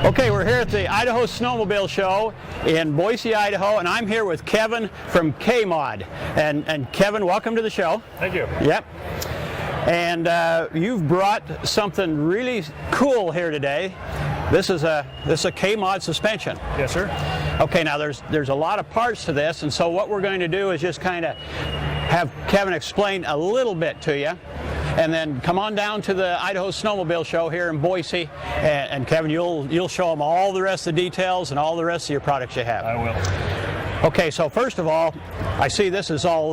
Okay, we're here at the Idaho Snowmobile Show in Boise, Idaho, and I'm here with Kevin from Kmod. And Kevin, welcome to the show. Thank you. Yep. And you've brought something really cool here today. This is a Kmod suspension. Yes, sir. Okay, now there's a lot of parts to this, and so what we're going to do is just kind of have Kevin explain a little bit to you. And then come on down to the Idaho Snowmobile Show here in Boise, and Kevin, you'll show them all the rest of the details and all the rest of your products you have. I will. Okay, so first of all, I see this is all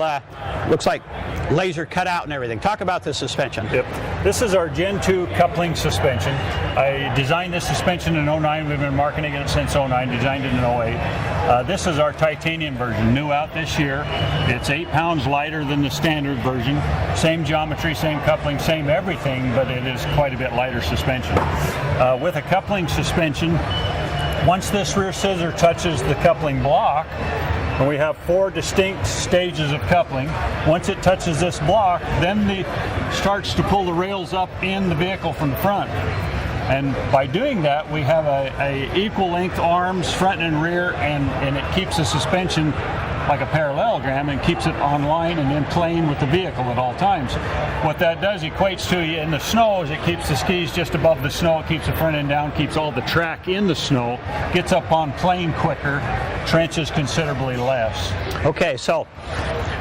looks like laser cut out and everything. Talk about this suspension. Yep. This is our Gen 2 coupling suspension. I designed this suspension in 09. We've been marketing it since 09, designed it in 08. This is our titanium version, new out this year. It's 8 pounds lighter than the standard version. Same geometry, same coupling, same everything, but it is quite a bit lighter suspension. With a coupling suspension, once this rear scissor touches the coupling block, and we have 4 distinct stages of coupling. Once it touches this block, then it starts to pull the rails up in the vehicle from the front. And by doing that, we have a equal length arms, front and rear, and it keeps the suspension like a parallelogram and keeps it on line and in plane with the vehicle at all times. What that does equates to you in the snow is it keeps the skis just above the snow, it keeps the front end down, keeps all the track in the snow, gets up on plane quicker, trenches considerably less. Okay, so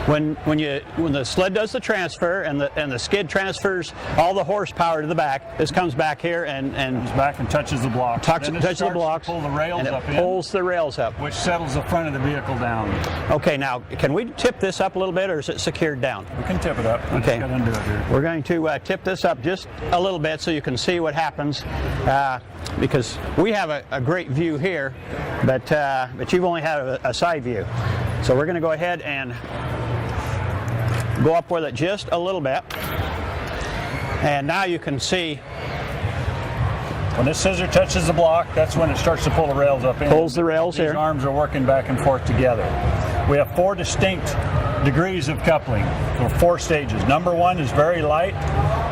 when the sled does the transfer and the skid transfers all the horsepower to the back, this comes back here and comes back and touches the block. Touches the blocks. Pull the rails and it up pulls the rails up, which settles the front of the vehicle down. Okay, now can we tip this up a little bit, or is it secured down? We can tip it up. Okay. Just undo it here. We're going to tip this up just a little bit so you can see what happens, because we have a great view here, but you've only had a side view. So we're going to go ahead and go up with it just a little bit, and now you can see when this scissor touches the block, that's when it starts to pull the rails up in. Pulls the rails These here. arms are working back and forth together. We have 4 distinct degrees of coupling, or 4 stages. Number 1 is very light,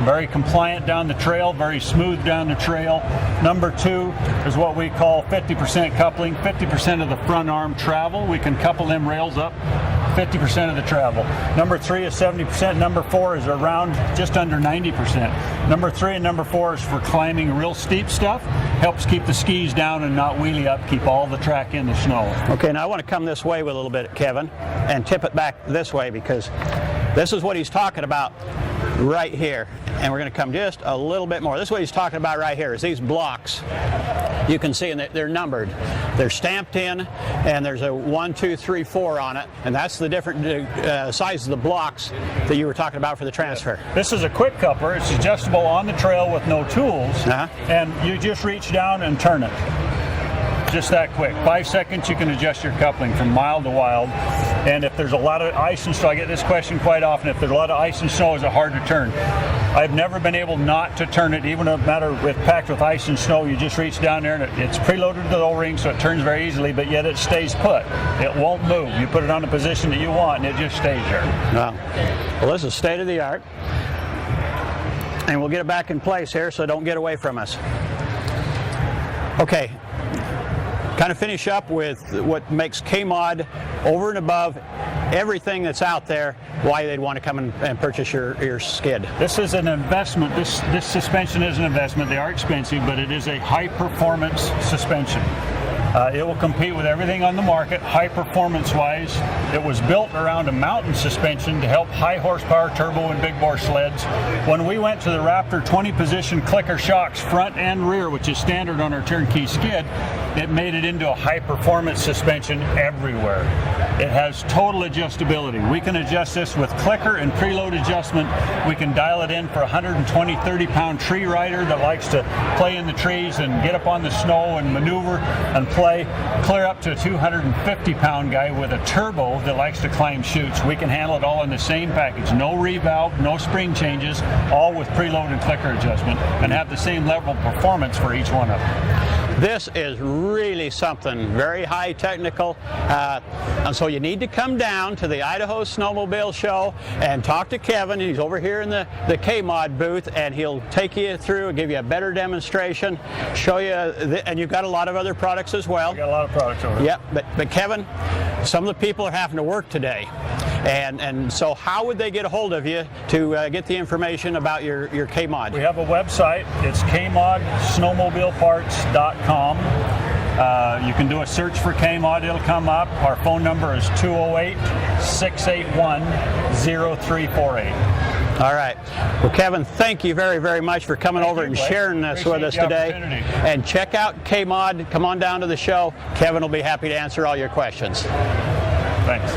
very compliant down the trail, very smooth down the trail. Number 2 is what we call 50% coupling, 50% of the front arm travel. We can couple them rails up 50% of the travel. Number 3 is 70%. Number 4 is around just under 90%. Number 3 and number 4 is for climbing real steep stuff. Helps keep the skis down and not wheelie up, keep all the track in the snow. Okay, now I want to come this way with a little bit, Kevin, and tip it back this way, because this is what he's talking about right here. And we're going to come just a little bit more. This is what he's talking about right here, is these blocks. You can see, and they're numbered. They're stamped in, and there's a 1, 2, 3, 4 on it, and that's the different sizes of the blocks that you were talking about for the transfer. This is a quick coupler. It's adjustable on the trail with no tools, and you just reach down and turn it. Just that quick. 5 seconds, you can adjust your coupling from mild to wild. And if there's a lot of ice and snow, I get this question quite often, if there's a lot of ice and snow, is it hard to turn? I've never been able not to turn it, even no matter if packed with ice and snow. You just reach down there and it's preloaded to the O-ring, so it turns very easily, but yet it stays put. It won't move. You put it on the position that you want and it just stays there. Wow. Well, this is state of the art. And we'll get it back in place here so don't get away from us. Okay. Kind of finish up with what makes Kmod over and above everything that's out there, why they'd want to come and purchase your skid. This is an investment. This suspension is an investment. They are expensive, but it is a high performance suspension. It will compete with everything on the market, high performance wise. It was built around a mountain suspension to help high horsepower turbo and big bore sleds. When we went to the Raptor 20 position clicker shocks front and rear, which is standard on our turnkey skid, it made it into a high performance suspension everywhere. It has total adjustability. We can adjust this with clicker and preload adjustment. We can dial it in for a 120, 30 pound tree rider that likes to play in the trees and get up on the snow and maneuver and play. Clear up to a 250 pound guy with a turbo that likes to climb chutes. We can handle it all in the same package. No revalve, no spring changes, all with preload and clicker adjustment, and have the same level of performance for each one of them. This is really something very high technical, and so you need to come down to the Idaho Snowmobile Show and talk to Kevin. He's over here in the Kmod booth, and he'll take you through and give you a better demonstration, show you, and you've got a lot of other products as well. We got a lot of products over there. Yep, but Kevin, some of the people are having to work today. And so how would they get a hold of you to get the information about your Kmod? We have a website. It's kmodsnowmobileparts.com. You can do a search for Kmod. It'll come up. Our phone number is 208-681-0348. All right. Well, Kevin, thank you very, very much for coming over and sharing this with us today. And check out Kmod. Come on down to the show. Kevin will be happy to answer all your questions. Thanks.